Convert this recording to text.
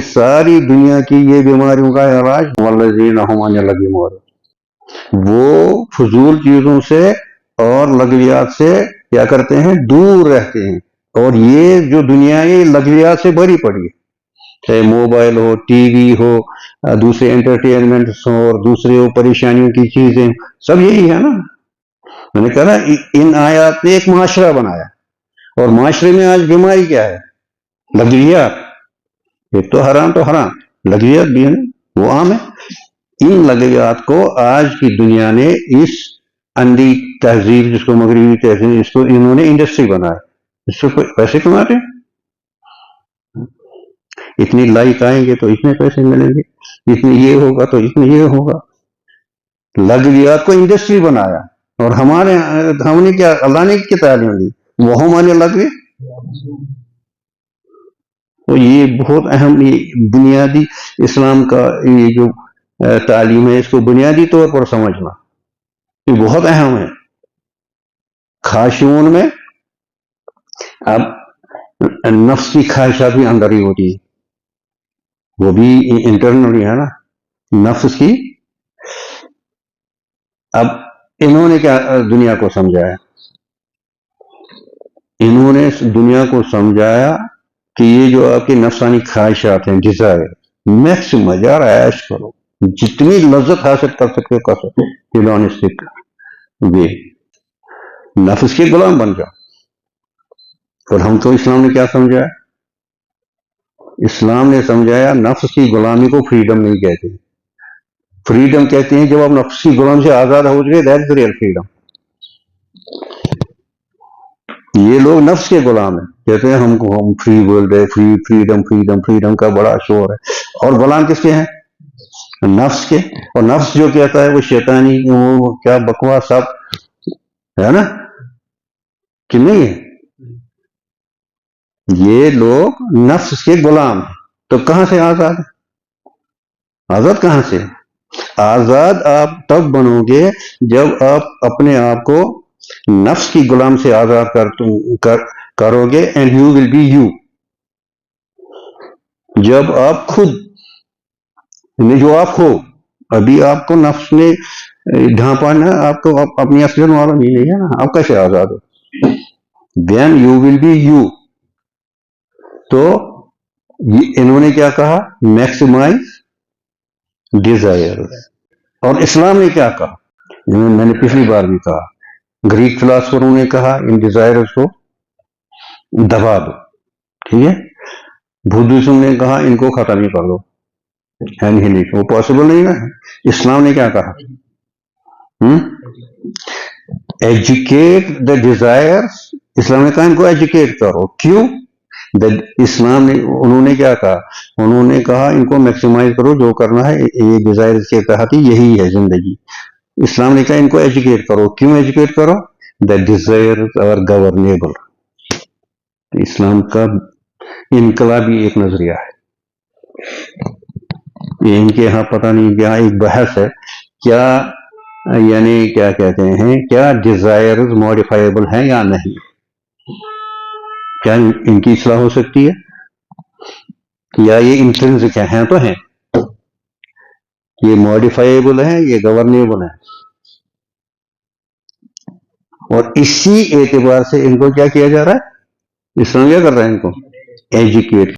सारी दुनिया की ये बीमारियों का इलाज वल्लज़ीना हुम अनिल लग़वी मुअरिदून, वो फजूल चीजों से और लग़वियात से क्या करते हैं, दूर रहते हैं। और ये जो दुनिया है लग़वियात से भरी पड़ी है, चाहे मोबाइल हो, टीवी हो, दूसरे एंटरटेनमेंट्स हो और दूसरे हो परेशानियों की चीजें, सब यही है ना। मैंने कहा ना, इन आयात ने एक माशरा बनाया, और माशरे में आज बीमारी क्या है, लग़वियात। एक तो हराम, लग़वियात भी है ना, वो आम है। इन लग़वियात को आज की दुनिया ने, इस अंधी तहजीब जिसको मगरबी तहजीब, इसको इन्होंने इंडस्ट्री बनाया, इससे पैसे कमाते हैं। इतनी लाइक आएंगे तो इतने पैसे मिलेंगे, इतने ये होगा तो इतने ये होगा। लग़वियात को इंडस्ट्री बनाया, और हमने क्या, अल्लाह ने क्या तालीम दी, वो माने लग़वी। तो ये बहुत अहम, ये बुनियादी इस्लाम का ये जो तालीम है, इसको बुनियादी तौर पर समझना ये बहुत अहम है। ख्वाहिशों में अब नफ्स की ख्वाहिशात भी अंदर ही होती है, वो भी इंटरनली है ना, नफ्स की। अब इन्होंने क्या दुनिया को समझाया, इन्होंने दुनिया को समझाया कि ये जो आपकी नफ्सानी ख्वाहिशात हैं, डिजायर, मैक्सिमम यार ऐश करो, जितनी लज्जत हासिल कर सकते हो कर सकते, हिडोनिस्टिक वे, नफ्स के गुलाम बन जाओ। और हमको इस्लाम ने क्या समझाया, इस्लाम ने समझाया नफ्स की गुलामी को फ्रीडम नहीं कहते। फ्रीडम कहते हैं जब आप नफ्स की गुलाम से आजाद हो गए, दैट इज रियल फ्रीडम। ये लोग नफ्स के गुलाम है, कहते हैं हमको हम फ्री वर्ल्ड है, फ्रीडम का बड़ा शोर है, और गुलाम किसके हैं, नफ्स के। और नफ्स जो कहता है वो शैतानी, वो क्या बकवास सब है ना, कि नहीं है। ये लोग नफ्स के गुलाम हैं, तो कहां से आजाद, आजाद कहां से? आजाद आप तब बनोगे जब आप अपने आप को नफ्स की गुलाम से आजाद करोगे, and you will be you. जब आप खुद जो आप हो, अभी आपको नफ्स ने ढांपा ना, आपको अपनी असलियत मालूम ही नहीं है ना, आप कैसे आजाद हो? Then you will be you. तो इन्होंने क्या कहा, मैक्सिमाइज डिजायर। और इस्लाम ने क्या कहा, मैंने पिछली बार भी कहा, ग्रीक फिलोसफरों ने कहा इन डिजायर्स को दबा दो, ठीक है। बुद्धिज्म ने कहा इनको खत्म ही कर दो, एनहिलेशन, वो पॉसिबल नहीं ना। इस्लाम ने क्या कहा, एजुकेट द डिजायर्स। इस्लाम ने कहा इनको एजुकेट करो, क्यों? इस्लाम ने, उन्होंने क्या कहा, उन्होंने कहा इनको मैक्सिमाइज करो, जो करना है ये डिजायर्स के तहत ही, यही है जिंदगी। इस्लाम ने कहा इनको एजुकेट करो, क्यों एजुकेट करो? The desires are governable. Islam का इनकलाबी एक नजरिया है। ये इनके यहाँ पता नहीं क्या एक बहस है, क्या यानी क्या कहते हैं, क्या डिजायर्स मॉडिफाइबल हैं या नहीं, क्या इनकी इस्लाह हो सकती है, या ये इंट्रिंसिक हैं तो हैं, ये मॉडिफाइबल है, ये गवर्नेबल है। और इसी एतबार से इनको क्या किया जा रहा है, इस्लाम क्या कर रहा है, इनको एजुकेट